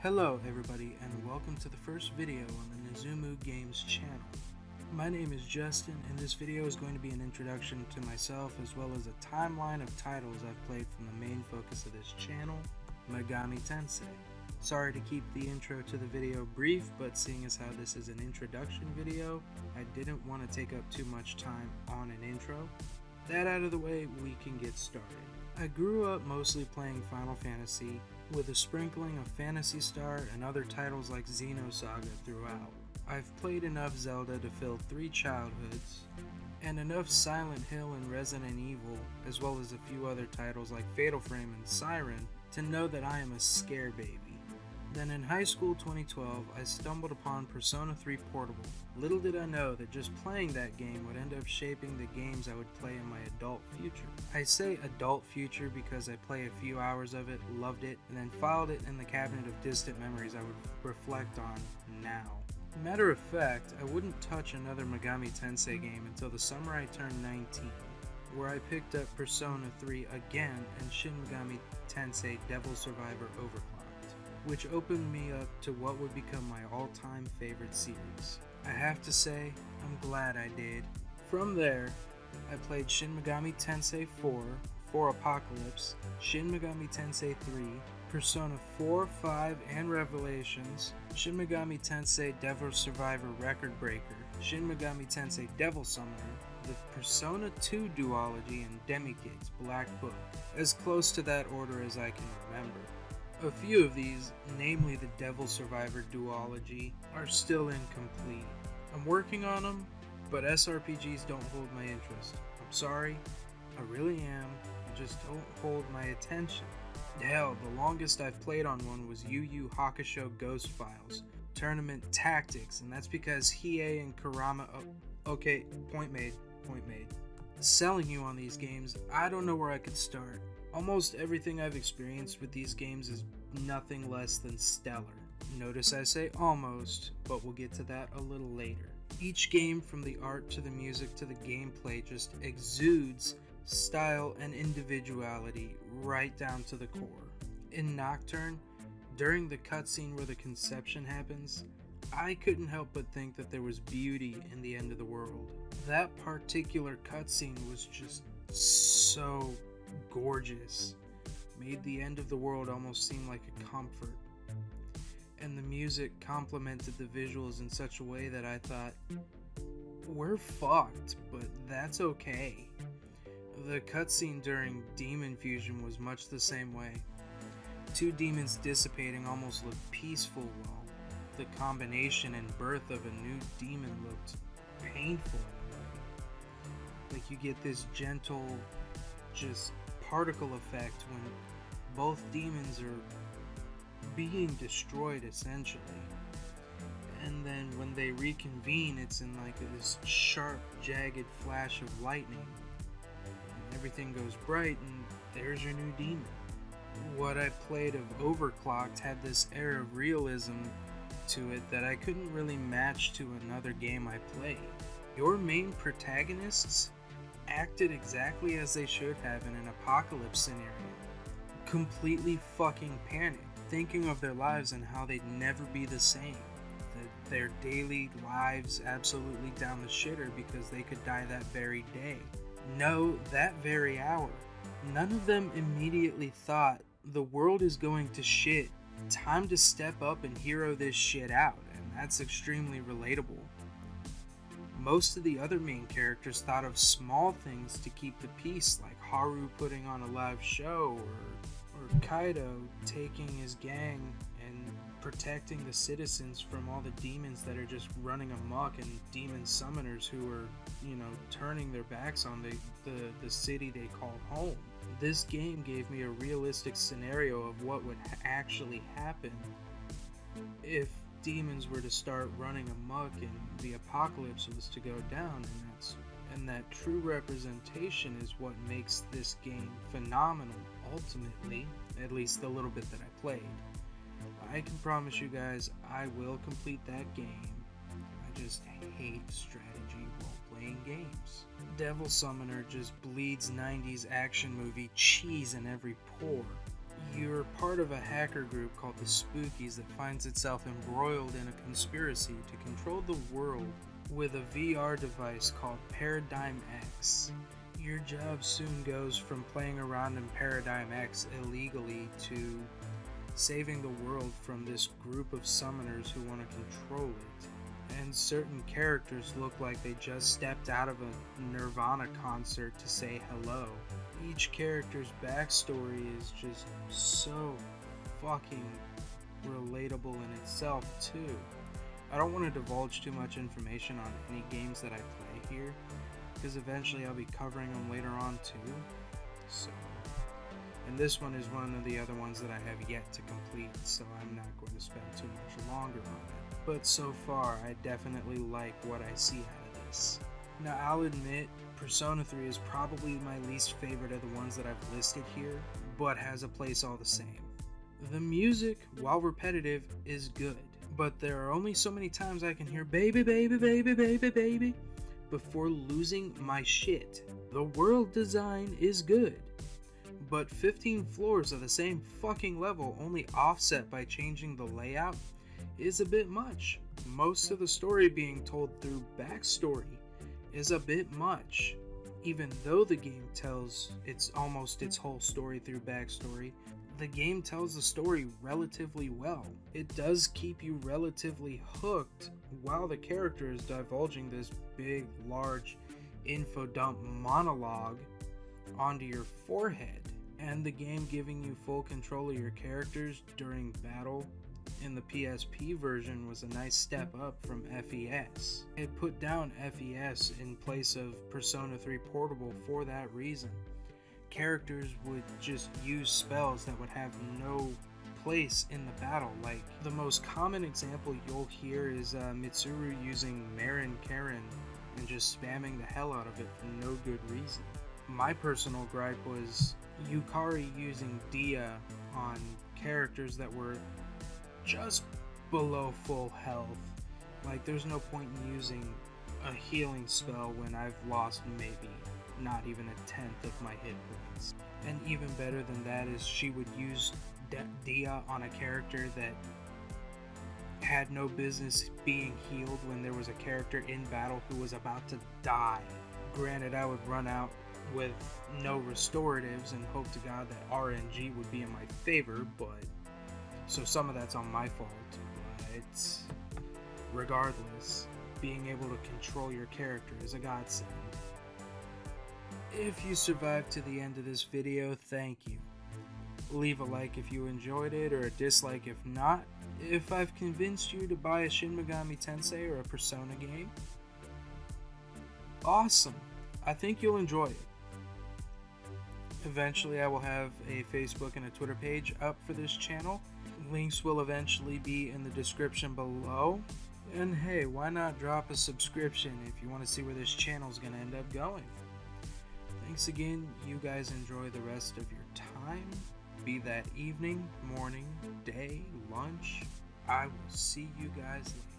Hello everybody, and welcome to the first video on the Nezumu Games Channel. My name is Justin, and this video is going to be an introduction to myself as well as a timeline of titles I've played from the main focus of this channel, Megami Tensei. Sorry to keep the intro to the video brief, but seeing as how this is an introduction video, I didn't want to take up too much time on an intro. That out of the way, we can get started. I grew up mostly playing Final Fantasy, with a sprinkling of Phantasy Star and other titles like Xenosaga throughout. I've played enough Zelda to fill 3 childhoods, and enough Silent Hill and Resident Evil, as well as a few other titles like Fatal Frame and Siren, to know that I am a scare baby. Then in high school 2012, I stumbled upon Persona 3 Portable. Little did I know that just playing that game would end up shaping the games I would play in my adult future. I say adult future because I play a few hours of it, loved it, and then filed it in the cabinet of distant memories I would reflect on now. Matter of fact, I wouldn't touch another Megami Tensei game until the summer I turned 19, where I picked up Persona 3 again and Shin Megami Tensei Devil Survivor Overclocked, which opened me up to what would become my all-time favorite series. I have to say, I'm glad I did. From there, I played Shin Megami Tensei 4, 4 Apocalypse, Shin Megami Tensei 3, Persona 4, 5, and Revelations, Shin Megami Tensei Devil Survivor Record Breaker, Shin Megami Tensei Devil Summoner, the Persona 2 duology, and Demikid's Black Book, as close to that order as I can remember. A few of these, namely the Devil Survivor duology, are still incomplete. I'm working on them, but SRPGs don't hold my interest. I'm sorry, I really am, they just don't hold my attention. Hell, the longest I've played on one was Yu Yu Hakusho Ghost Files, Tournament Tactics, and that's because Hiei and Kurama... okay, point made. Selling you on these games, I don't know where I could start. Almost everything I've experienced with these games is nothing less than stellar. Notice I say almost, but we'll get to that a little later. Each game, from the art to the music to the gameplay, just exudes style and individuality right down to the core. In Nocturne, during the cutscene where the conception happens, I couldn't help but think that there was beauty in the end of the world. That particular cutscene was just so gorgeous, made the end of the world almost seem like a comfort, and the music complemented the visuals in such a way that I thought, we're fucked, but that's okay. The cutscene during Demon Fusion was much the same way. 2 demons dissipating almost looked peaceful, while the combination and birth of a new demon looked painful in a way. Like you get this gentle, just particle effect when both demons are being destroyed essentially, and then when they reconvene, it's in like this sharp, jagged flash of lightning, and everything goes bright, and there's your new demon. What I played of Overclocked had this air of realism to it that I couldn't really match to another game I played. Your main protagonists acted exactly as they should have in an apocalypse scenario. Completely fucking panicked, thinking of their lives and how they'd never be the same. That their daily lives absolutely down the shitter because they could die that very day. No, that very hour. None of them immediately thought, the world is going to shit. Time to step up and hero this shit out, and that's extremely relatable. Most of the other main characters thought of small things to keep the peace, like Haru putting on a live show, or Kaido taking his gang and protecting the citizens from all the demons that are just running amok, and demon summoners who are, turning their backs on the city they call home. This game gave me a realistic scenario of what would actually happen if demons were to start running amok and the apocalypse was to go down, and that true representation is what makes this game phenomenal ultimately, at least the little bit that I played. I can promise you guys I will complete that game. I just hate strategy while playing games. Devil Summoner just bleeds 90s action movie cheese in every pore. You're part of a hacker group called the Spookies that finds itself embroiled in a conspiracy to control the world with a VR device called Paradigm X. Your job soon goes from playing around in Paradigm X illegally to saving the world from this group of summoners who want to control it. And certain characters look like they just stepped out of a Nirvana concert to say hello. Each character's backstory is just so fucking relatable in itself too. I don't want to divulge too much information on any games that I play here, because eventually I'll be covering them later on too. So, and this one is one of the other ones that I have yet to complete, so I'm not going to spend too much longer on it. But so far, I definitely like what I see out of this. Now, I'll admit, Persona 3 is probably my least favorite of the ones that I've listed here, but has a place all the same. The music, while repetitive, is good, but there are only so many times I can hear baby, baby, baby, baby, baby, before losing my shit. The world design is good, but 15 floors of the same fucking level, only offset by changing the layout, is a bit much. Most of the story being told through backstory is a bit much. Even though the game tells almost its whole story through backstory, the game tells the story relatively well. It does keep you relatively hooked while the character is divulging this big, large info dump monologue onto your forehead, and the game giving you full control of your characters during battle in the PSP version was a nice step up from FES. It put down FES in place of Persona 3 Portable for that reason. Characters would just use spells that would have no place in the battle. Like, the most common example you'll hear is Mitsuru using Marin Karen and just spamming the hell out of it for no good reason. My personal gripe was Yukari using Dia on characters that were just below full health. Like, there's no point in using a healing spell when I've lost maybe not even a tenth of my hit points. And even better than that is she would use Dia on a character that had no business being healed when there was a character in battle who was about to die. Granted, I would run out with no restoratives and hope to God that RNG would be in my favor, but so some of that's on my fault. But regardless, being able to control your character is a godsend. If you survived to the end of this video, thank you. Leave a like if you enjoyed it, or a dislike if not. If I've convinced you to buy a Shin Megami Tensei or a Persona game, awesome. I think you'll enjoy it. Eventually I will have a Facebook and a Twitter page up for this channel. Links will eventually be in the description below. And hey, why not drop a subscription if you want to see where this channel is going to end up going. Thanks again. You guys enjoy the rest of your time. Be that evening, morning, day, lunch. I will see you guys later.